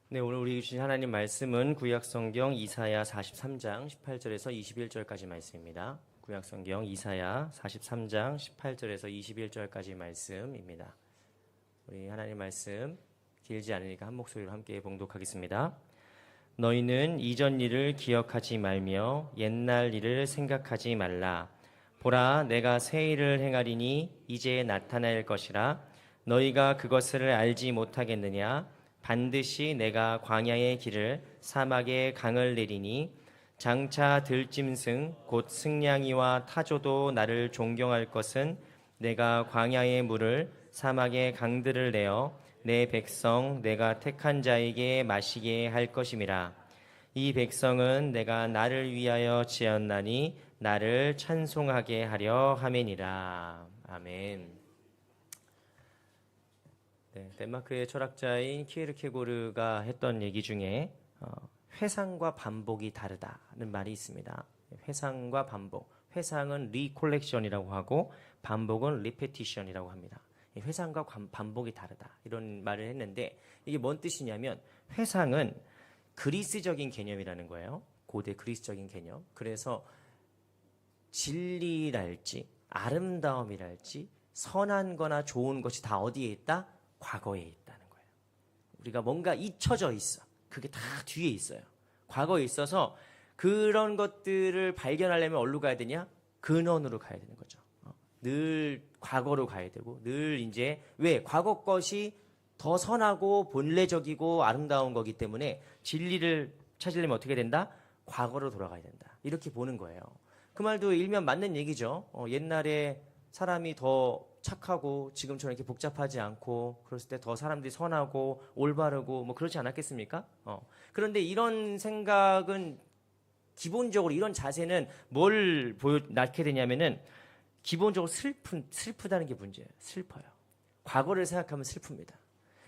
네, 오늘 우리 주신 하나님 말씀은 구약성경 이사야 43장 18절에서 21절까지 말씀입니다. 구약성경 이사야 43장 18절에서 21절까지 말씀입니다. 우리 하나님 말씀 길지 않으니까 한 목소리로 함께 봉독하겠습니다. 너희는 이전 일을 기억하지 말며 옛날 일을 생각하지 말라. 보라, 내가 새 일을 행하리니 이제 나타날 것이라. 너희가 그것을 알지 못하겠느냐? 반드시 내가 광야의 길을 사막의 강을 내리니 장차 들짐승 곧 승냥이와 타조도 나를 존경할 것은 내가 광야의 물을 사막의 강들을 내어 내 백성 내가 택한 자에게 마시게 할 것임이라. 이 백성은 내가 나를 위하여 지었나니 나를 찬송하게 하려 함이니라. 아멘. 네, 덴마크의 철학자인 키에르케고르가 했던 얘기 중에 회상과 반복이 다르다는 말이 있습니다. 회상과 반복. 회상은 리콜렉션이라고 하고 반복은 리페티션이라고 합니다. 회상과 반복이 다르다 이런 말을 했는데 이게 뭔 뜻이냐면 회상은 그리스적인 개념이라는 거예요. 고대 그리스적인 개념. 그래서 진리랄지 아름다움이랄지 선한 거나 좋은 것이 다 어디에 있다? 과거에 있다는 거예요. 우리가 뭔가 잊혀져 있어. 그게 다 뒤에 있어요. 과거에 있어서 그런 것들을 발견하려면 어디로 가야 되냐? 근원으로 가야 되는 거죠. 늘 과거로 가야 되고 늘 이제 왜? 과거 것이 더 선하고 본래적이고 아름다운 거기 때문에 진리를 찾으려면 어떻게 된다? 과거로 돌아가야 된다. 이렇게 보는 거예요. 그 말도 일면 맞는 얘기죠. 옛날에 사람이 더 착하고 지금처럼 이렇게 복잡하지 않고 그랬을 때 더 사람들이 선하고 올바르고 뭐 그렇지 않았겠습니까? 그런데 이런 생각은 기본적으로 이런 자세는 뭘 낳게 되냐면은 기본적으로 슬프다는 게 문제예요. 슬퍼요. 과거를 생각하면 슬픕니다.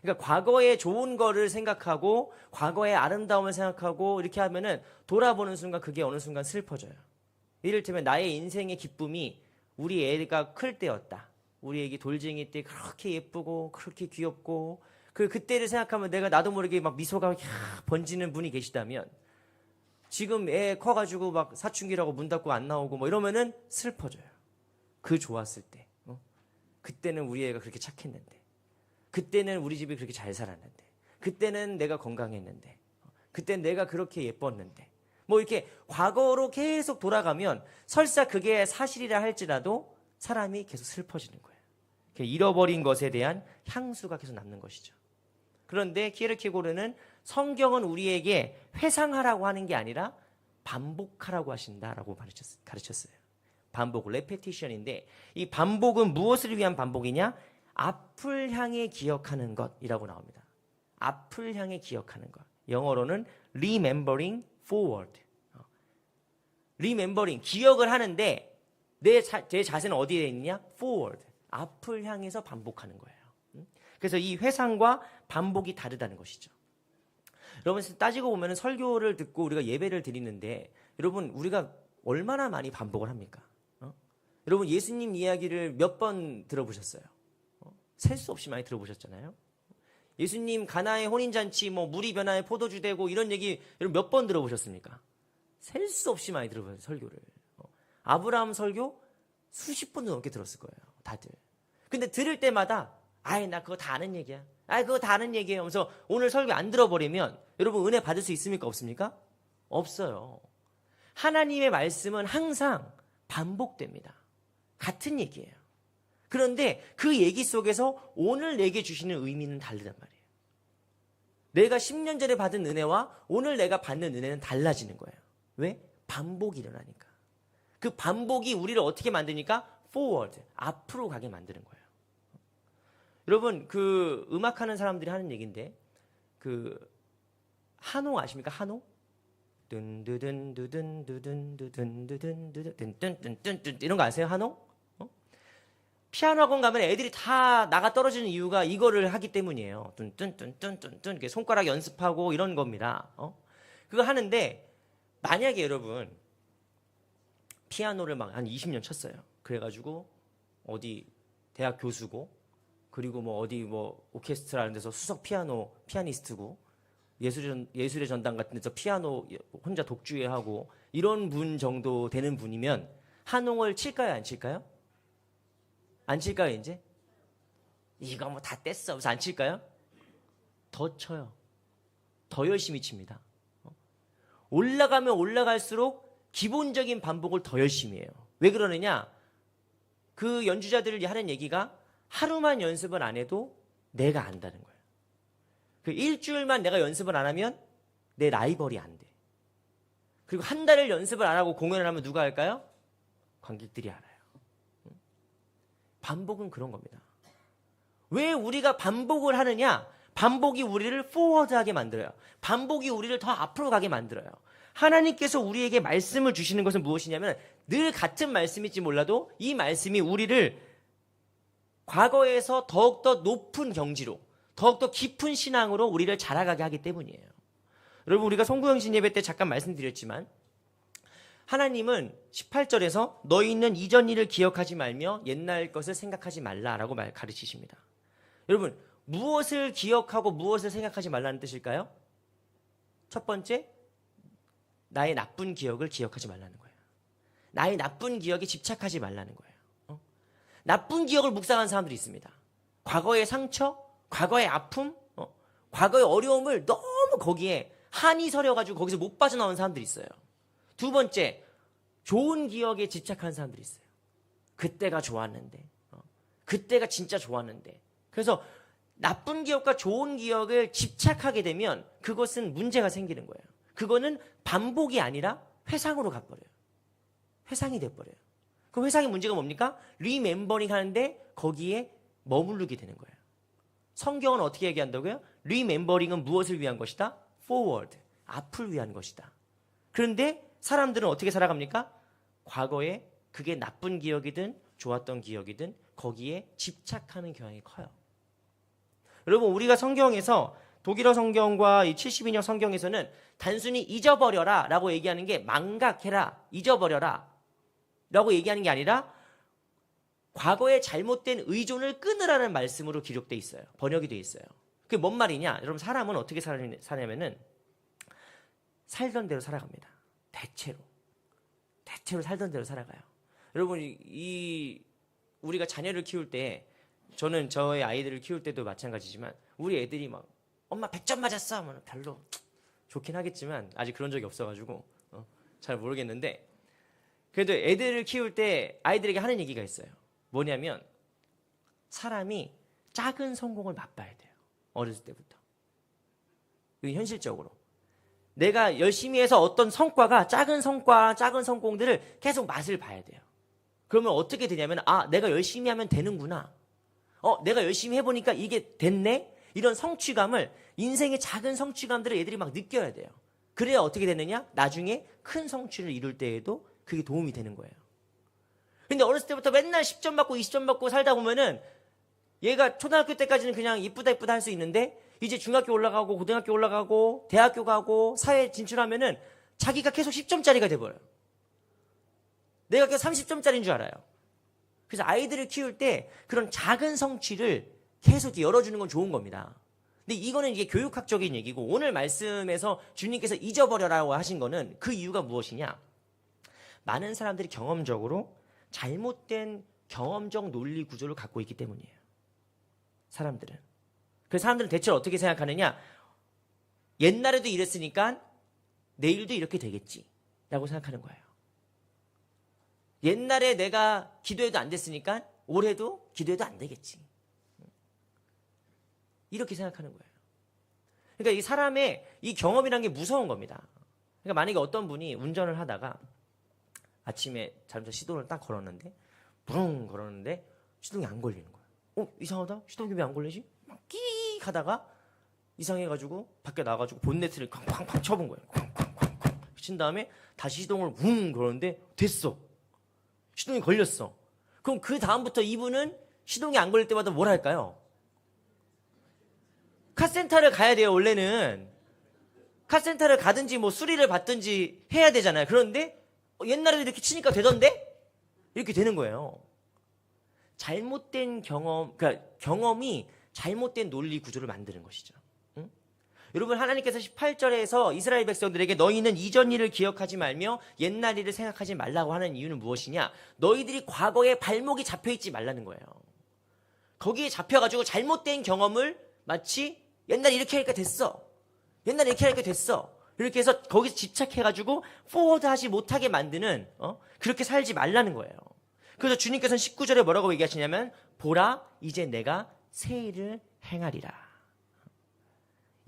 그러니까 과거의 좋은 거를 생각하고 과거의 아름다움을 생각하고 이렇게 하면은 돌아보는 순간 그게 어느 순간 슬퍼져요. 이를테면 나의 인생의 기쁨이 우리 애가 클 때였다. 우리 애기 돌쟁이 때 그렇게 예쁘고 그렇게 귀엽고 그때를 생각하면 내가 나도 모르게 막 미소가 번지는 분이 계시다면 지금 애 커가지고 막 사춘기라고 문 닫고 안 나오고 뭐 이러면은 슬퍼져요. 그 좋았을 때. 그때는 우리 애가 그렇게 착했는데 그때는 우리 집이 그렇게 잘 살았는데 그때는 내가 건강했는데 그때는 내가 그렇게 예뻤는데 뭐 이렇게 과거로 계속 돌아가면 설사 그게 사실이라 할지라도 사람이 계속 슬퍼지는 거예요. 잃어버린 것에 대한 향수가 계속 남는 것이죠. 그런데 키에르케고르는 성경은 우리에게 회상하라고 하는 게 아니라 반복하라고 하신다라고 가르쳤어요. 반복, 레페티션인데 이 반복은 무엇을 위한 반복이냐? 앞을 향해 기억하는 것이라고 나옵니다. 앞을 향해 기억하는 것. 영어로는 remembering forward. remembering, 기억을 하는데 제 자세는 어디에 있느냐? forward. 앞을 향해서 반복하는 거예요. 그래서 이 회상과 반복이 다르다는 것이죠. 여러분 따지고 보면 설교를 듣고 우리가 예배를 드리는데 여러분 우리가 얼마나 많이 반복을 합니까? 여러분 예수님 이야기를 몇 번 들어보셨어요? 셀 수 없이 많이 들어보셨잖아요. 예수님 가나의 혼인잔치 뭐 물이 변화에 포도주 되고 이런 얘기 여러분 몇 번 들어보셨습니까? 셀 수 없이 많이 들어보셨어요. 설교를. 아브라함 설교 수십 번도 넘게 들었을 거예요. 다들. 근데 들을 때마다 아이 나 그거 다 아는 얘기야. 아이 그거 다 아는 얘기예요. 하면서 오늘 설교 안 들어버리면 여러분 은혜 받을 수 있습니까? 없습니까? 없어요. 하나님의 말씀은 항상 반복됩니다. 같은 얘기예요. 그런데 그 얘기 속에서 오늘 내게 주시는 의미는 다르단 말이에요. 내가 10년 전에 받은 은혜와 오늘 내가 받는 은혜는 달라지는 거예요. 왜? 반복이 일어나니까. 그 반복이 우리를 어떻게 만드니까? forward, 앞으로 가게 만드는 거예요. 여러분 그 음악하는 사람들이 하는 얘기인데 그 한호 아십니까? 한호? 뚠두둔두둔두둔두둔두둔두둔뚠뚠뚠뚠 이런 거 아세요? 한호? 피아노 학원 가면 애들이 다 나가 떨어지는 이유가 이거를 하기 때문이에요. 뚠뚠뚠뚠뚠 이렇게 손가락 연습하고 이런 겁니다. 그거 하는데 만약에 여러분 피아노를 막 한 20년 쳤어요. 그래가지고 어디 대학 교수고 그리고 뭐 어디 뭐 오케스트라 이런 데서 수석 피아니스트고 예술의 전당 같은 데서 피아노 혼자 독주회하고 이런 분 정도 되는 분이면 한홍을 칠까요, 안 칠까요? 안 칠까요, 이제? 이거 뭐 다 뗐어. 그래서 안 칠까요? 더 쳐요. 더 열심히 칩니다. 올라가면 올라갈수록 기본적인 반복을 더 열심히 해요. 왜 그러느냐? 그 연주자들이 하는 얘기가 하루만 연습을 안 해도 내가 안다는 거예요. 그 일주일만 내가 연습을 안 하면 내 라이벌이 안 돼. 그리고 한 달을 연습을 안 하고 공연을 하면 누가 할까요? 관객들이 알아요. 반복은 그런 겁니다. 왜 우리가 반복을 하느냐? 반복이 우리를 포워드하게 만들어요. 반복이 우리를 더 앞으로 가게 만들어요. 하나님께서 우리에게 말씀을 주시는 것은 무엇이냐면 늘 같은 말씀일지 몰라도 이 말씀이 우리를 과거에서 더욱더 높은 경지로 더욱더 깊은 신앙으로 우리를 자라가게 하기 때문이에요. 여러분 우리가 송구영신 예배 때 잠깐 말씀드렸지만 하나님은 18절에서 너희는 이전 일을 기억하지 말며 옛날 것을 생각하지 말라라고 가르치십니다. 여러분 무엇을 기억하고 무엇을 생각하지 말라는 뜻일까요? 첫 번째, 나의 나쁜 기억을 기억하지 말라는 거예요. 나의 나쁜 기억에 집착하지 말라는 거예요. 나쁜 기억을 묵상하는 사람들이 있습니다. 과거의 상처, 과거의 아픔, 과거의 어려움을 너무 거기에 한이 서려가지고 거기서 못 빠져나오는 사람들이 있어요. 두 번째, 좋은 기억에 집착하는 사람들이 있어요. 그때가 좋았는데, 그때가 진짜 좋았는데. 그래서 나쁜 기억과 좋은 기억을 집착하게 되면 그것은 문제가 생기는 거예요. 그거는 반복이 아니라 회상으로 가버려요. 회상이 돼버려요. 그 회상의 문제가 뭡니까? 리멤버링 하는데 거기에 머무르게 되는 거예요. 성경은 어떻게 얘기한다고요? 리멤버링은 무엇을 위한 것이다? forward, 앞을 위한 것이다. 그런데 사람들은 어떻게 살아갑니까? 과거에 그게 나쁜 기억이든 좋았던 기억이든 거기에 집착하는 경향이 커요. 여러분 우리가 성경에서 독일어 성경과 이 72년 성경에서는 단순히 잊어버려라 라고 얘기하는 게 망각해라, 잊어버려라 라고 얘기하는 게 아니라 과거의 잘못된 의존을 끊으라는 말씀으로 기록되어 있어요. 번역이 되어 있어요. 그게 뭔 말이냐? 여러분 사람은 어떻게 사냐면은 살던 대로 살아갑니다. 대체로 살던 대로 살아가요. 여러분 우리가 자녀를 키울 때 저는 저의 아이들을 키울 때도 마찬가지지만 우리 애들이 막 엄마 100점 맞았어 하면 별로 좋긴 하겠지만 아직 그런 적이 없어가지고 잘 모르겠는데 그래도 애들을 키울 때 아이들에게 하는 얘기가 있어요. 뭐냐면 사람이 작은 성공을 맛봐야 돼요. 어렸을 때부터. 이게 현실적으로. 내가 열심히 해서 어떤 성과가 작은 성과, 작은 성공들을 계속 맛을 봐야 돼요. 그러면 어떻게 되냐면 내가 열심히 하면 되는구나. 내가 열심히 해보니까 이게 됐네? 이런 성취감을 인생의 작은 성취감들을 애들이 막 느껴야 돼요. 그래야 어떻게 되느냐? 나중에 큰 성취를 이룰 때에도 그게 도움이 되는 거예요. 근데 어렸을 때부터 맨날 10점 받고 20점 받고 살다 보면은 얘가 초등학교 때까지는 그냥 이쁘다 할 수 있는데 이제 중학교 올라가고 고등학교 올라가고 대학교 가고 사회 진출하면은 자기가 계속 10점짜리가 돼버려요. 내가 계속 30점짜리인 줄 알아요. 그래서 아이들을 키울 때 그런 작은 성취를 계속 열어주는 건 좋은 겁니다. 근데 이거는 이게 교육학적인 얘기고 오늘 말씀에서 주님께서 잊어버려라고 하신 거는 그 이유가 무엇이냐? 많은 사람들이 경험적으로 잘못된 경험적 논리 구조를 갖고 있기 때문이에요. 사람들은. 그래서 사람들은 대체로 어떻게 생각하느냐? 옛날에도 이랬으니까 내일도 이렇게 되겠지 라고 생각하는 거예요. 옛날에 내가 기도해도 안 됐으니까 올해도 기도해도 안 되겠지. 이렇게 생각하는 거예요. 그러니까 이 사람의 이 경험이라는 게 무서운 겁니다. 그러니까 만약에 어떤 분이 운전을 하다가 아침에 자동차 시동을 딱 걸었는데 부릉 걸었는데 시동이 안 걸리는 거예요. 이상하다? 시동이 왜 안 걸리지? 막 끼익 하다가 이상해가지고 밖에 나가가지고 본네트를 쾅쾅쾅 쳐본 거예요. 쾅쾅쾅쾅 친 다음에 다시 시동을 웅 걸었는데 됐어. 시동이 걸렸어. 그럼 그 다음부터 이분은 시동이 안 걸릴 때마다 뭘 할까요? 카센터를 가야 돼요. 원래는 카센터를 가든지 뭐 수리를 받든지 해야 되잖아요. 그런데 옛날에도 이렇게 치니까 되던데? 이렇게 되는 거예요. 잘못된 경험이 잘못된 논리 구조를 만드는 것이죠. 응? 여러분, 하나님께서 18절에서 이스라엘 백성들에게 너희는 이전 일을 기억하지 말며 옛날 일을 생각하지 말라고 하는 이유는 무엇이냐? 너희들이 과거에 발목이 잡혀있지 말라는 거예요. 거기에 잡혀가지고 잘못된 경험을 마치 옛날 이렇게 하니까 됐어, 옛날 이렇게 하니까 됐어, 이렇게 해서 거기서 집착해가지고 포워드하지 못하게 만드는, 그렇게 살지 말라는 거예요. 그래서 주님께서는 19절에 뭐라고 얘기하시냐면, 보라, 이제 내가 새 일을 행하리라.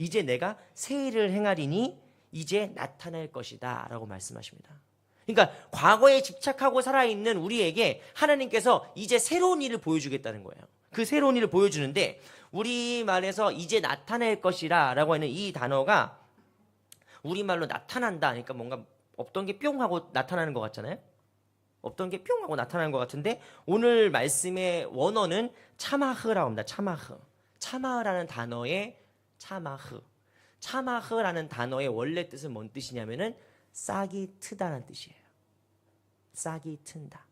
이제 내가 새 일을 행하리니 이제 나타날 것이다 라고 말씀하십니다. 그러니까 과거에 집착하고 살아있는 우리에게 하나님께서 이제 새로운 일을 보여주겠다는 거예요. 그 새로운 일을 보여주는데, 우리말에서 이제 나타날 것이라 라고 하는 이 단어가 우리말로 나타난다, 그러니까 뭔가 없던 게 뿅 하고 나타나는 것 같잖아요. 없던 게 뿅 하고 나타나는 것 같은데, 오늘 말씀의 원어는 차마흐라고 합니다. 차마흐라는 단어의 차마흐라는 단어의 원래 뜻은 뭔 뜻이냐면은 싹이 트다라는 뜻이에요. 싹이 튼다.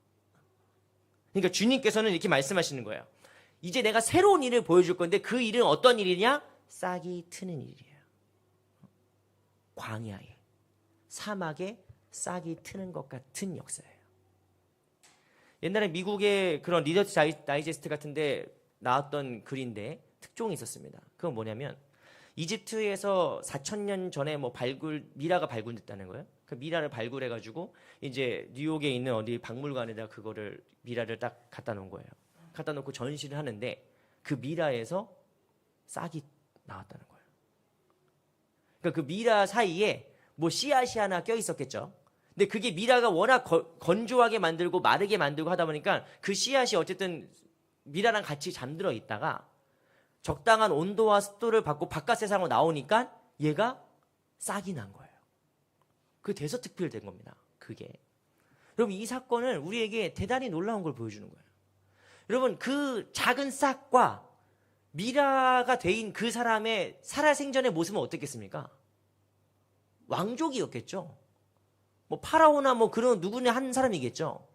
그러니까 주님께서는 이렇게 말씀하시는 거예요. 이제 내가 새로운 일을 보여줄 건데, 그 일은 어떤 일이냐? 싹이 트는 일이에요. 광야에, 사막에 싹이 트는 것 같은 역사예요. 옛날에 미국의 그런 리더스 다이제스트 같은데 나왔던 글인데 특종이 있었습니다. 그건 뭐냐면, 이집트에서 4,000년 전에 미라가 발굴됐다는 거예요. 그 미라를 발굴해가지고 이제 뉴욕에 있는 어디 박물관에다 그거를 미라를 딱 갖다 놓은 거예요. 갖다 놓고 전시를 하는데 그 미라에서 싹이 나왔다는 거예요. 그러니까 그 미라 사이에 씨앗이 하나 껴 있었겠죠. 근데 그게 미라가 워낙 건조하게 만들고 마르게 만들고 하다 보니까 그 씨앗이 어쨌든 미라랑 같이 잠들어 있다가 적당한 온도와 습도를 받고 바깥 세상으로 나오니까 얘가 싹이 난 거예요. 그게 대서특필된 겁니다. 그게. 여러분, 이 사건은 우리에게 대단히 놀라운 걸 보여주는 거예요. 여러분, 그 작은 싹과 미라가 된 그 사람의 살아생전의 모습은 어땠겠습니까? 왕족이었겠죠. 파라오나 그런 누구나 한 사람이겠죠.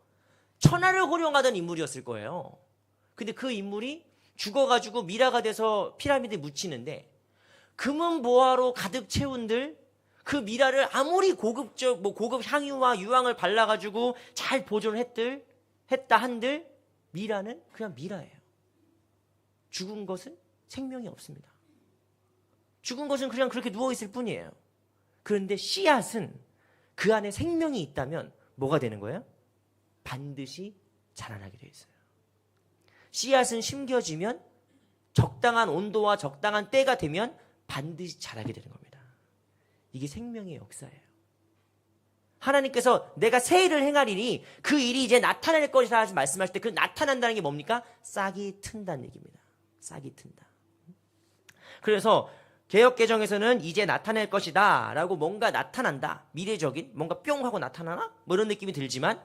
천하를 호령하던 인물이었을 거예요. 근데 그 인물이 죽어가지고 미라가 돼서 피라미드에 묻히는데, 금은보화로 가득 채운들 그 미라를 아무리 고급 향유와 유황을 발라가지고 잘 보존을 했다 한들 미라는 그냥 미라예요. 죽은 것은 생명이 없습니다. 죽은 것은 그냥 그렇게 누워있을 뿐이에요. 그런데 씨앗은 그 안에 생명이 있다면 뭐가 되는 거예요? 반드시 자라나게 되어 있어요. 씨앗은 심겨지면 적당한 온도와 적당한 때가 되면 반드시 자라게 되는 겁니다. 이게 생명의 역사예요. 하나님께서 내가 새 일을 행하리니 그 일이 이제 나타날 것이라 말씀하실 때, 그 나타난다는 게 뭡니까? 싹이 튼다는 얘기입니다. 싹이 튼다. 그래서 개역개정에서는 이제 나타날 것이다 라고 뭔가 나타난다, 미래적인 뭔가 뿅 하고 나타나나? 이런 느낌이 들지만,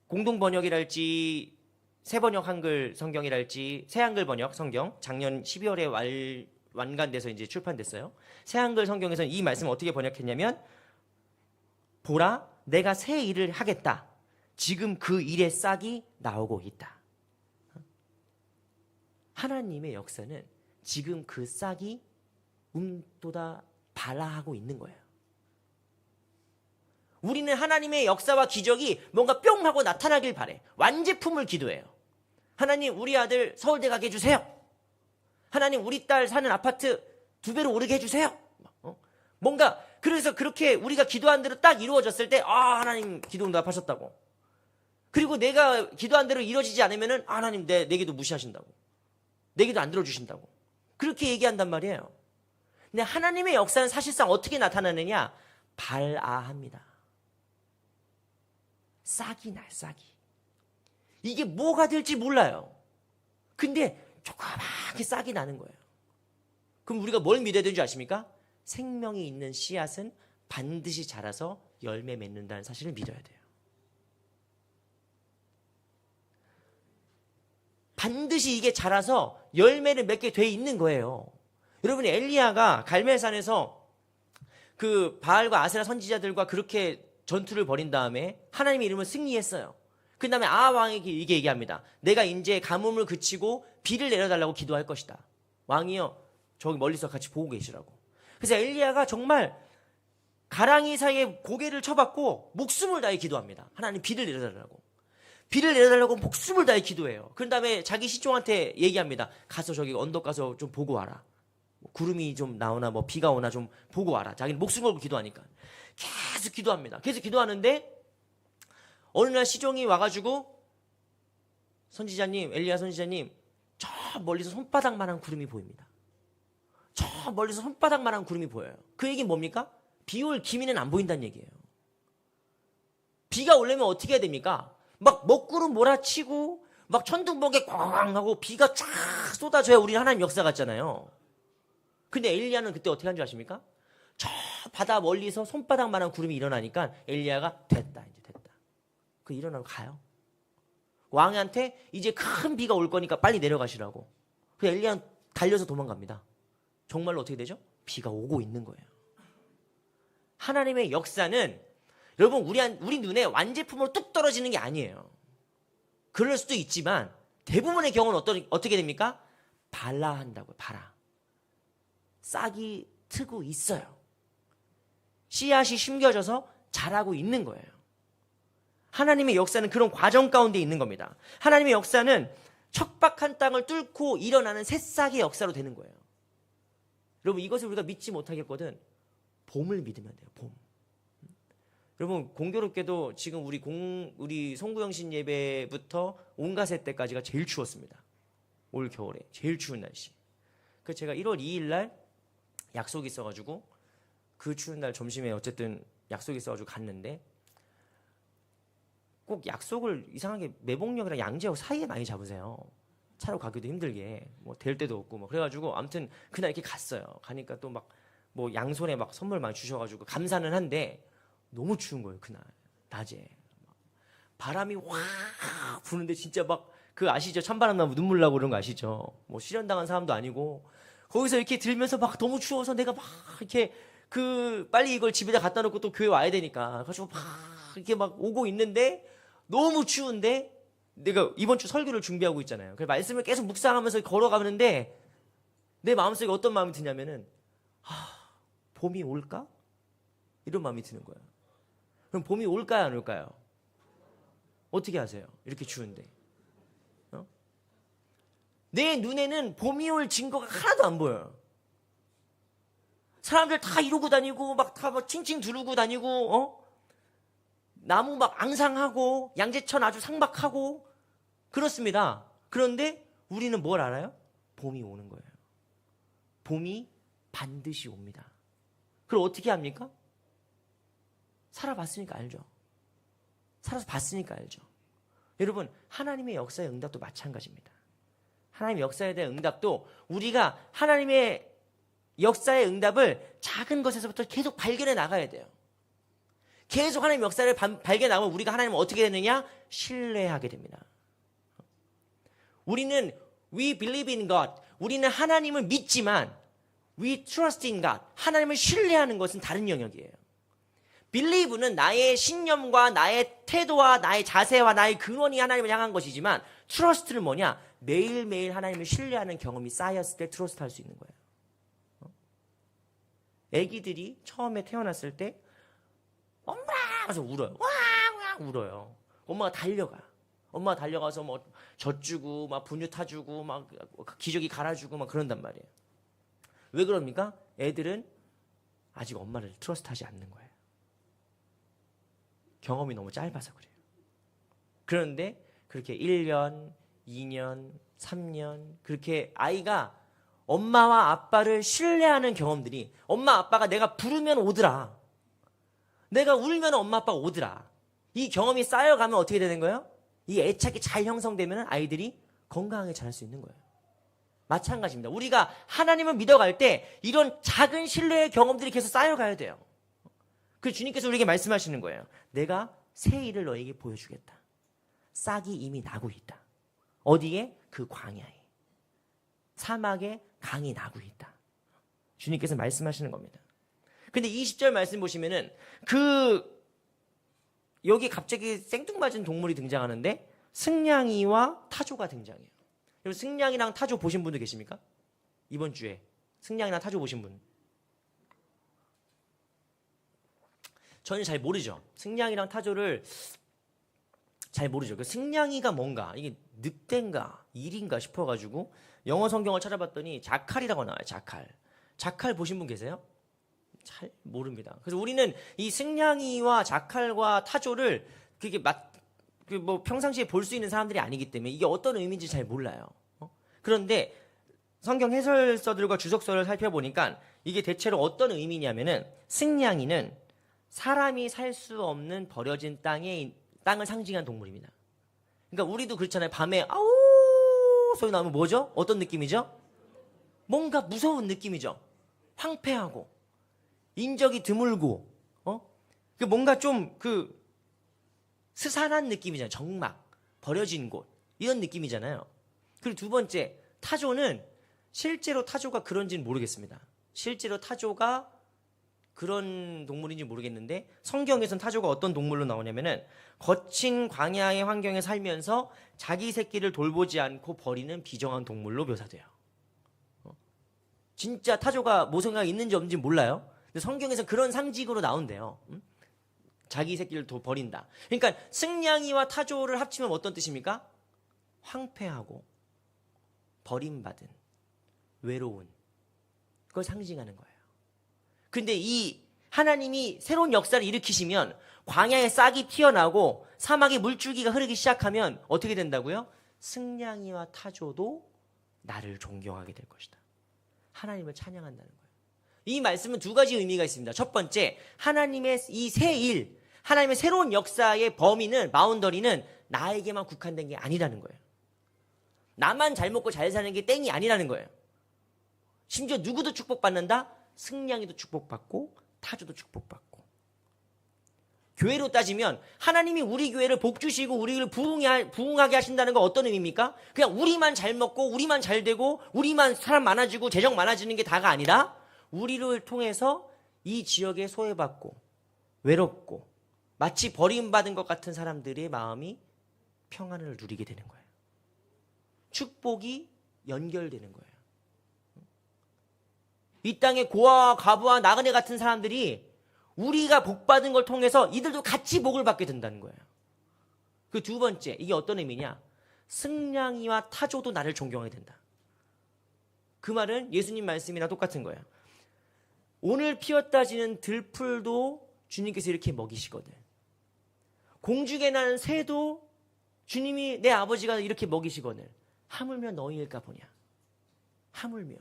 공동번역이랄지 새번역 한글 성경이랄지 새한글 번역 성경, 작년 12월에 완간돼서 이제 출판됐어요. 새한글 성경에서는 이 말씀을 어떻게 번역했냐면, 보라, 내가 새 일을 하겠다. 지금 그 일의 싹이 나오고 있다. 하나님의 역사는 지금 그 싹이 움돋아 발라하고 있는 거예요. 우리는 하나님의 역사와 기적이 뭔가 뿅 하고 나타나길 바래. 완제품을 기도해요. 하나님, 우리 아들 서울대 가게 해주세요. 하나님, 우리 딸 사는 아파트 2배로 오르게 해주세요. 뭔가, 그래서 그렇게 우리가 기도한 대로 딱 이루어졌을 때, 하나님 기도 응답하셨다고. 그리고 내가 기도한 대로 이루어지지 않으면은, 하나님 내 기도 무시하신다고. 내 기도 안 들어주신다고. 그렇게 얘기한단 말이에요. 근데 하나님의 역사는 사실상 어떻게 나타나느냐? 발아합니다. 싹이 나요, 싹이. 이게 뭐가 될지 몰라요. 근데 조그맣게 싹이 나는 거예요. 그럼 우리가 뭘 믿어야 되는지 아십니까? 생명이 있는 씨앗은 반드시 자라서 열매 맺는다는 사실을 믿어야 돼요. 반드시 이게 자라서 열매를 맺게 돼 있는 거예요. 여러분, 엘리야가 갈멜산에서 그 바알과 아세라 선지자들과 그렇게 전투를 벌인 다음에 하나님의 이름을 승리했어요. 그 다음에 왕에게 이게 얘기합니다. 내가 이제 가뭄을 그치고 비를 내려달라고 기도할 것이다. 왕이요, 저기 멀리서 같이 보고 계시라고. 그래서 엘리야가 정말 가랑이 사이에 고개를 쳐박고 목숨을 다해 기도합니다. 하나님 비를 내려달라고. 비를 내려달라고 목숨을 다해 기도해요. 그런 다음에 자기 시종한테 얘기합니다. 가서 저기 언덕 가서 좀 보고 와라. 구름이 좀 나오나 뭐 비가 오나 좀 보고 와라. 자기는 목숨 걸고 기도하니까. 계속 기도합니다. 계속 기도하는데 어느 날 시종이 와가지고 선지자님, 엘리야 선지자님, 저 멀리서 손바닥만한 구름이 보입니다. 저 멀리서 손바닥만한 구름이 보여요. 그 얘기는 뭡니까? 비 올 기미는 안 보인다는 얘기예요. 비가 오려면 어떻게 해야 됩니까? 막 먹구름 몰아치고 막 천둥번개 꽝 하고 비가 쫙 쏟아져야 우리 하나님 역사 같잖아요. 근데 엘리야는 그때 어떻게 한 줄 아십니까? 저 바다 멀리서 손바닥만한 구름이 일어나니까 엘리야가 됐다, 이제 됐다. 그 일어나고 가요. 왕한테 이제 큰 비가 올 거니까 빨리 내려가시라고. 그 엘리야는 달려서 도망갑니다. 정말로 어떻게 되죠? 비가 오고 있는 거예요. 하나님의 역사는 여러분 우리 눈에 완제품으로 뚝 떨어지는 게 아니에요. 그럴 수도 있지만 대부분의 경우는 어떻게 됩니까? 발라한다고요. 발라. 싹이 트고 있어요. 씨앗이 심겨져서 자라고 있는 거예요. 하나님의 역사는 그런 과정 가운데 있는 겁니다. 하나님의 역사는 척박한 땅을 뚫고 일어나는 새싹의 역사로 되는 거예요. 여러분 이것을 우리가 믿지 못하겠거든 봄을 믿으면 돼요. 봄. 여러분 공교롭게도 지금 우리 송구영신 예배부터 온가세 때까지가 제일 추웠습니다. 올 겨울에 제일 추운 날씨. 그래서 제가 1월 2일 날 약속이 있어가지고 그 추운 날 점심에 어쨌든 약속이 있어가지고 갔는데 꼭 약속을 이상하게 매봉역이랑 양재역 사이에 많이 잡으세요. 차로 가기도 힘들게 뭐 될 때도 없고 뭐 그래가지고 아무튼 그날 이렇게 갔어요. 가니까 또 막 뭐 양손에 막 선물 많이 주셔가지고 감사는 한데 너무 추운 거예요. 그날 낮에 바람이 확 부는데 진짜 막 그 아시죠? 찬바람 나면 눈물 나고 그런 거 아시죠? 뭐 실현당한 사람도 아니고 거기서 이렇게 들면서 막 너무 추워서 내가 막 이렇게 빨리 이걸 집에다 갖다 놓고 또 교회 와야 되니까 그래가지고 막 이렇게 막 오고 있는데 너무 추운데 내가 이번 주 설교를 준비하고 있잖아요. 그래서 말씀을 계속 묵상하면서 걸어가는데 내 마음속에 어떤 마음이 드냐면은 봄이 올까? 이런 마음이 드는 거예요. 그럼 봄이 올까요, 안 올까요? 어떻게 하세요? 이렇게 추운데. 내 눈에는 봄이 올 증거가 하나도 안 보여요. 사람들 다 이러고 다니고 막 다 막 칭칭 두르고 다니고 나무 막 앙상하고 양재천 아주 상박하고 그렇습니다. 그런데 우리는 뭘 알아요? 봄이 오는 거예요. 봄이 반드시 옵니다. 그걸 어떻게 합니까? 살아봤으니까 알죠. 살아서 봤으니까 알죠. 여러분 하나님의 역사의 응답도 마찬가지입니다. 하나님의 역사에 대한 응답도 우리가 하나님의 역사의 응답을 작은 것에서부터 계속 발견해 나가야 돼요. 계속 하나님의 역사를 발견해 나가면 우리가 하나님을 어떻게 되느냐? 신뢰하게 됩니다. 우리는 we believe in God. 우리는 하나님을 믿지만 we trust in God. 하나님을 신뢰하는 것은 다른 영역이에요. believe는 나의 신념과 나의 태도와 나의 자세와 나의 근원이 하나님을 향한 것이지만 trust는 뭐냐? 매일매일 하나님을 신뢰하는 경험이 쌓였을 때 트러스트 할 수 있는 거예요. 애기들이 처음에 태어났을 때 엄마 하면서 울어요. 와 울어요. 엄마가 달려가. 엄마가 달려가서 뭐 젖주고 막 분유 타주고 막 기저귀 갈아주고 막 그런단 말이에요. 왜 그럽니까? 애들은 아직 엄마를 트러스트하지 않는 거예요. 경험이 너무 짧아서 그래요. 그런데 그렇게 1년, 2년, 3년 그렇게 아이가 엄마와 아빠를 신뢰하는 경험들이 엄마 아빠가 내가 부르면 오더라. 내가 울면 엄마 아빠가 오더라. 이 경험이 쌓여가면 어떻게 되는 거예요? 이 애착이 잘 형성되면 아이들이 건강하게 자랄 수 있는 거예요. 마찬가지입니다. 우리가 하나님을 믿어갈 때 이런 작은 신뢰의 경험들이 계속 쌓여가야 돼요. 그래서 주님께서 우리에게 말씀하시는 거예요. 내가 새 일을 너에게 보여주겠다. 싹이 이미 나고 있다. 어디에? 그 광야에. 사막에 강이 나고 있다. 주님께서 말씀하시는 겁니다. 근데 20절 말씀 보시면은 여기 갑자기 생뚱맞은 동물이 등장하는데 승냥이와 타조가 등장해요. 여러분 승냥이랑 타조 보신 분도 계십니까? 이번 주에 승냥이랑 타조 보신 분. 저는 잘 모르죠. 승냥이랑 타조를 잘 모르죠. 그 승냥이가 뭔가, 이게 늑대인가 일인가 싶어가지고 영어 성경을 찾아봤더니 자칼이라고 나와요. 자칼. 자칼 보신 분 계세요? 잘 모릅니다. 그래서 우리는 이 승냥이와 자칼과 타조를 그게 뭐 평상시에 볼 수 있는 사람들이 아니기 때문에 이게 어떤 의미인지 잘 몰라요. 그런데 성경 해설서들과 주석서를 살펴보니까 이게 대체로 어떤 의미냐면은 승냥이는 사람이 살 수 없는 버려진 땅을 상징한 동물입니다. 그러니까 우리도 그렇잖아요. 밤에 아우 소리 나면 뭐죠? 어떤 느낌이죠? 뭔가 무서운 느낌이죠. 황폐하고 인적이 드물고 뭔가 좀 스산한 느낌이잖아요. 적막, 버려진 곳 이런 느낌이잖아요. 그리고 두 번째, 타조는 실제로 타조가 그런지는 모르겠습니다. 실제로 타조가 그런 동물인지 모르겠는데 성경에서는 타조가 어떤 동물로 나오냐면은 거친 광야의 환경에 살면서 자기 새끼를 돌보지 않고 버리는 비정한 동물로 묘사돼요. 진짜 타조가 모성애가 있는지 없는지 몰라요. 근데 성경에서 그런 상징으로 나온대요. 자기 새끼를 버린다. 그러니까 승냥이와 타조를 합치면 어떤 뜻입니까? 황폐하고 버림받은 외로운 그걸 상징하는 거예요. 근데 이 하나님이 새로운 역사를 일으키시면 광야에 싹이 튀어나오고 사막에 물줄기가 흐르기 시작하면 어떻게 된다고요? 승냥이와 타조도 나를 존경하게 될 것이다. 하나님을 찬양한다는 거예요. 이 말씀은 두 가지 의미가 있습니다. 첫 번째, 하나님의 이 새 일, 하나님의 새로운 역사의 범위는 바운더리는 나에게만 국한된 게 아니라는 거예요. 나만 잘 먹고 잘 사는 게 땡이 아니라는 거예요. 심지어 누구도 축복받는다? 승냥이도 축복받고 타조도 축복받고. 교회로 따지면 하나님이 우리 교회를 복주시고 우리를 부흥하게 하신다는 건 어떤 의미입니까? 그냥 우리만 잘 먹고 우리만 잘 되고 우리만 사람 많아지고 재정 많아지는 게 다가 아니라 우리를 통해서 이 지역에 소외받고 외롭고 마치 버림받은 것 같은 사람들의 마음이 평안을 누리게 되는 거예요. 축복이 연결되는 거예요. 이 땅의 고아와 과부와 나그네 같은 사람들이 우리가 복받은 걸 통해서 이들도 같이 복을 받게 된다는 거예요. 그 두 번째, 이게 어떤 의미냐? 승냥이와 타조도 나를 존경해야 된다. 그 말은 예수님 말씀이랑 똑같은 거예요. 오늘 피었다 지는 들풀도 주님께서 이렇게 먹이시거든. 공중에 나는 새도 주님이 내 아버지가 이렇게 먹이시거든. 하물며 너희일까 보냐. 하물며.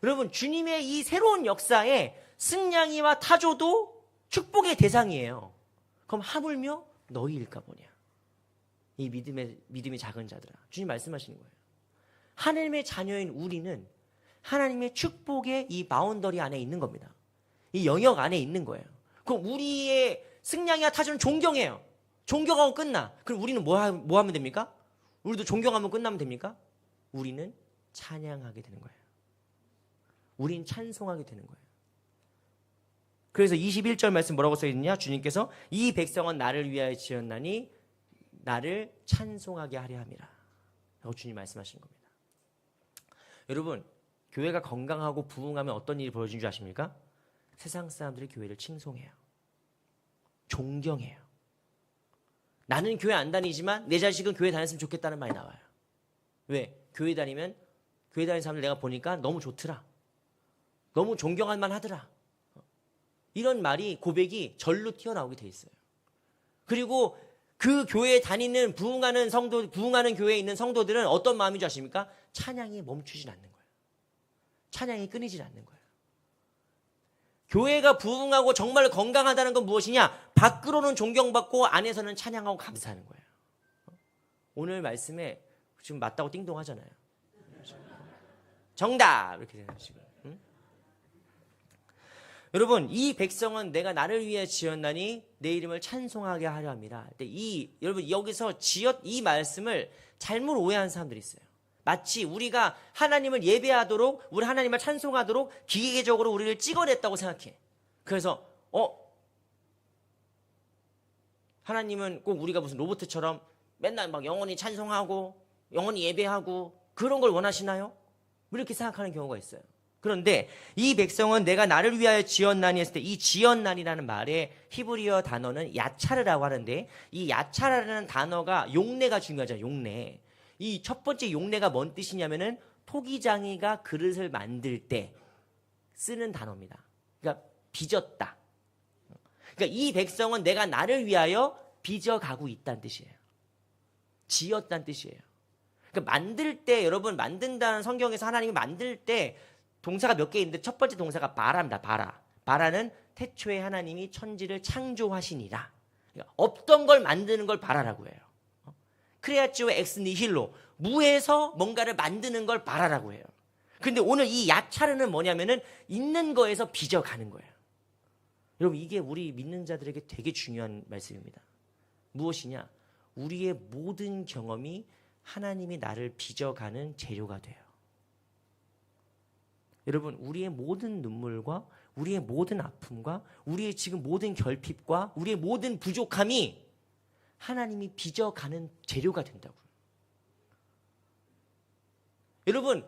여러분, 주님의 이 새로운 역사에 승냥이와 타조도 축복의 대상이에요. 그럼 하물며 너희일까 보냐. 이 믿음이 작은 자들아. 주님 말씀하시는 거예요. 하나님의 자녀인 우리는 하나님의 축복의 이 바운더리 안에 있는 겁니다. 이 영역 안에 있는 거예요. 그럼 우리의 승냥이와 타조는 존경해요. 존경하고 끝나. 그럼 우리는 뭐 하면 됩니까? 우리도 존경하면 끝나면 됩니까? 우리는 찬양하게 되는 거예요. 우린 찬송하게 되는 거예요. 그래서 21절 말씀 뭐라고 써있느냐? 주님께서 이 백성은 나를 위하여 지었나니 나를 찬송하게 하려 함이라 라고 주님 말씀하시는 겁니다. 여러분, 교회가 건강하고 부흥하면 어떤 일이 벌어지는 줄 아십니까? 세상 사람들이 교회를 칭송해요. 존경해요. 나는 교회 안 다니지만 내 자식은 교회 다녔으면 좋겠다는 말이 나와요. 왜? 교회 다니는 사람들 내가 보니까 너무 좋더라. 너무 존경할 만하더라. 이런 말이, 고백이 절로 튀어나오게 돼 있어요. 그리고 그 교회에 다니는 부흥하는 교회에 있는 성도들은 어떤 마음인 줄 아십니까? 찬양이 멈추진 않는 거예요. 찬양이 끊이진 않는 거예요. 교회가 부흥하고 정말 건강하다는 건 무엇이냐? 밖으로는 존경받고 안에서는 찬양하고 감사하는 거예요. 오늘 말씀에 지금 맞다고 띵동 하잖아요. 정답! 이렇게 생각하시고. 응? 여러분, 이 백성은 내가 나를 위해 지었나니 내 이름을 찬송하게 하려 합니다. 여러분, 여기서 이 말씀을 잘못 오해하는 사람들이 있어요. 마치 우리가 하나님을 예배하도록, 우리 하나님을 찬송하도록 기계적으로 우리를 찍어냈다고 생각해. 그래서 하나님은 꼭 우리가 무슨 로봇처럼 맨날 막 영원히 찬송하고 영원히 예배하고 그런 걸 원하시나요? 이렇게 생각하는 경우가 있어요. 그런데 이 백성은 내가 나를 위하여 지었나니 했을 때 이 지었나니라는 말의 히브리어 단어는 야차르라고 하는데 이 야차르라는 단어가 용례가 중요하죠. 용례. 이 첫 번째 용례가 뭔 뜻이냐면은 토기장이가 그릇을 만들 때 쓰는 단어입니다. 그러니까 빚었다. 그러니까 이 백성은 내가 나를 위하여 빚어가고 있다는 뜻이에요. 지었다는 뜻이에요. 그러니까 만들 때 여러분 만든다는 성경에서 하나님이 만들 때 동사가 몇 개 있는데 첫 번째 동사가 바라입니다. 바라. 바라는 태초에 하나님이 천지를 창조하시니라. 그러니까 없던 걸 만드는 걸 바라라고 해요. 크레아티오 엑스 니힐로 무에서 뭔가를 만드는 걸 바라라고 해요. 근데 오늘 이 야차르는 뭐냐면은 있는 거에서 빚어가는 거예요. 여러분 이게 우리 믿는 자들에게 되게 중요한 말씀입니다. 무엇이냐? 우리의 모든 경험이 하나님이 나를 빚어가는 재료가 돼요. 여러분 우리의 모든 눈물과 우리의 모든 아픔과 우리의 지금 모든 결핍과 우리의 모든 부족함이 하나님이 빚어가는 재료가 된다고요. 여러분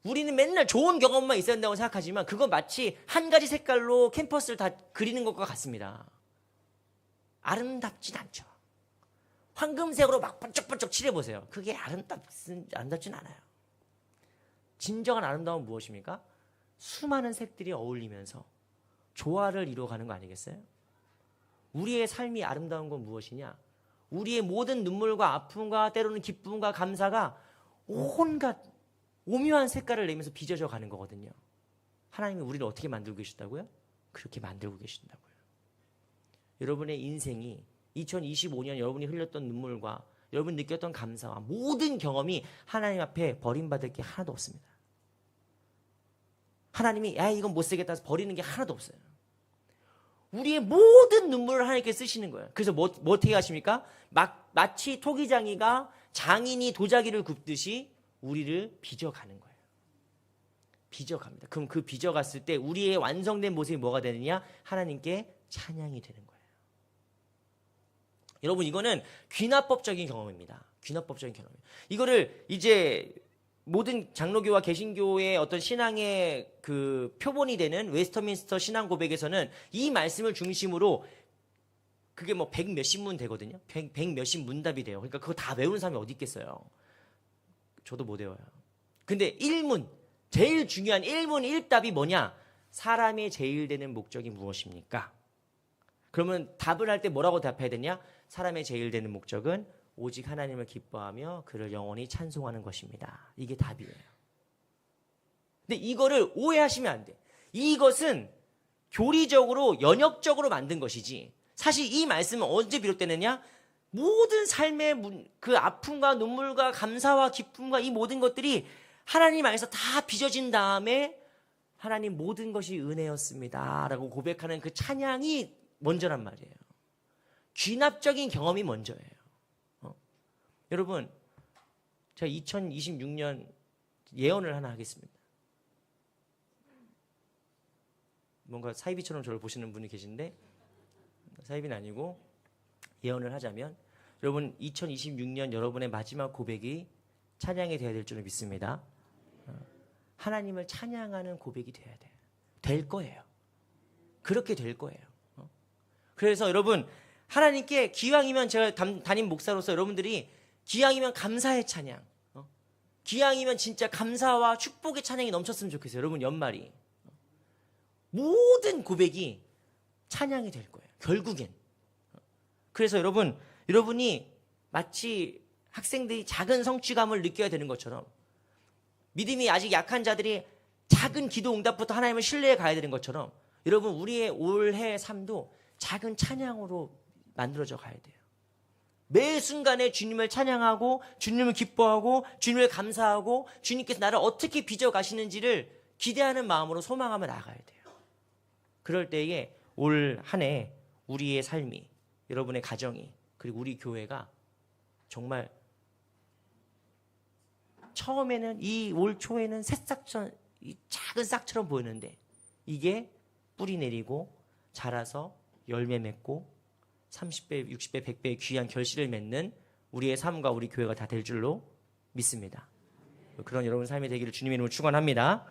우리는 맨날 좋은 경험만 있어야 된다고 생각하지만 그건 마치 한 가지 색깔로 캔버스를 다 그리는 것과 같습니다. 아름답진 않죠. 황금색으로 막 번쩍번쩍 칠해보세요. 그게 아름답진 않아요. 진정한 아름다움은 무엇입니까? 수많은 색들이 어울리면서 조화를 이루어가는 거 아니겠어요? 우리의 삶이 아름다운 건 무엇이냐? 우리의 모든 눈물과 아픔과 때로는 기쁨과 감사가 온갖 오묘한 색깔을 내면서 빚어져 가는 거거든요. 하나님이 우리를 어떻게 만들고 계시다고요? 그렇게 만들고 계신다고요. 여러분의 인생이 2025년 여러분이 흘렸던 눈물과 여러분이 느꼈던 감사와 모든 경험이 하나님 앞에 버림받을 게 하나도 없습니다. 하나님이 야 이건 못 쓰겠다 해서 버리는 게 하나도 없어요. 우리의 모든 눈물을 하나님께 쓰시는 거예요. 그래서 뭐 어떻게 하십니까? 마치 토기장이가 장인이 도자기를 굽듯이 우리를 빚어가는 거예요. 빚어갑니다. 그럼 그 빚어갔을 때 우리의 완성된 모습이 뭐가 되느냐? 하나님께 찬양이 되는 거예요. 여러분 이거는 귀납법적인 경험입니다. 귀납법적인 경험이에요. 이거를 이제 모든 장로교와 개신교의 어떤 신앙의 그 표본이 되는 웨스터민스터 신앙 고백에서는 이 말씀을 중심으로 그게 뭐 100 몇십 문 되거든요. 100 몇십 문답이 돼요. 그러니까 그거 다 외우는 사람이 어디 있겠어요. 저도 못 외워요. 근데 1문, 제일 중요한 1문 1답이 뭐냐? 사람의 제일 되는 목적이 무엇입니까? 그러면 답을 할 때 뭐라고 답해야 되냐? 사람의 제일 되는 목적은 오직 하나님을 기뻐하며 그를 영원히 찬송하는 것입니다. 이게 답이에요. 근데 이거를 오해하시면 안 돼. 이것은 교리적으로 연역적으로 만든 것이지 사실 이 말씀은 언제 비롯되느냐? 모든 삶의 그 아픔과 눈물과 감사와 기쁨과 이 모든 것들이 하나님 안에서 다 빚어진 다음에 하나님 모든 것이 은혜였습니다 라고 고백하는 그 찬양이 먼저란 말이에요. 귀납적인 경험이 먼저예요. 여러분 제가 2026년 예언을 하나 하겠습니다. 뭔가 사이비처럼 저를 보시는 분이 계신데 사이비는 아니고 예언을 하자면 여러분 2026년 여러분의 마지막 고백이 찬양이 되어야 될 줄 믿습니다. 하나님을 찬양하는 고백이 되어야 돼요. 될 거예요. 그렇게 될 거예요. 그래서 여러분 하나님께 기왕이면 제가 담임 목사로서 여러분들이 기왕이면 감사의 찬양, 기왕이면 진짜 감사와 축복의 찬양이 넘쳤으면 좋겠어요. 여러분 연말이 모든 고백이 찬양이 될 거예요. 결국엔. 그래서 여러분이 마치 학생들이 작은 성취감을 느껴야 되는 것처럼 믿음이 아직 약한 자들이 작은 기도 응답부터 하나님을 신뢰해 가야 되는 것처럼 여러분 우리의 올해 삶도 작은 찬양으로 만들어져 가야 돼요. 매 순간에 주님을 찬양하고 주님을 기뻐하고 주님을 감사하고 주님께서 나를 어떻게 빚어 가시는지를 기대하는 마음으로 소망하며 나아가야 돼요. 그럴 때에 올 한 해 우리의 삶이 여러분의 가정이 그리고 우리 교회가 정말 처음에는 이 올 초에는 새싹처럼 작은 싹처럼 보이는데 이게 뿌리 내리고 자라서 열매 맺고 30배, 60배, 100배의 귀한 결실을 맺는 우리의 삶과 우리 교회가 다 될 줄로 믿습니다. 그런 여러분 삶이 되기를 주님의 이름으로 축원합니다.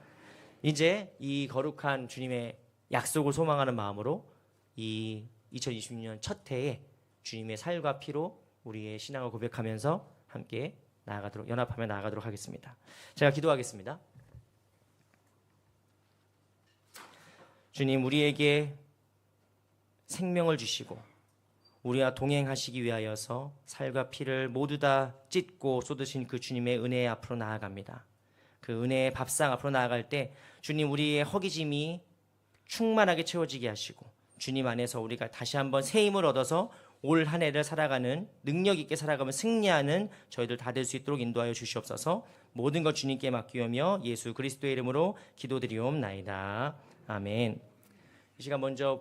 이제 이 거룩한 주님의 약속을 소망하는 마음으로 이 2026년 첫 해에 주님의 살과 피로 우리의 신앙을 고백하면서 함께 나아가도록, 연합하며 나아가도록 하겠습니다. 제가 기도하겠습니다. 주님, 우리에게 생명을 주시고 우리와 동행하시기 위하여서 살과 피를 모두 다 찢고 쏟으신 그 주님의 은혜 앞으로 나아갑니다. 그 은혜의 밥상 앞으로 나아갈 때 주님, 우리의 허기짐이 충만하게 채워지게 하시고 주님 안에서 우리가 다시 한번 새 힘을 얻어서 올 한 해를 살아가는, 능력 있게 살아가면 승리하는 저희들 다 될 수 있도록 인도하여 주시옵소서. 모든 것 주님께 맡기오며 예수 그리스도의 이름으로 기도드리옵나이다. 아멘. 이 시간 먼저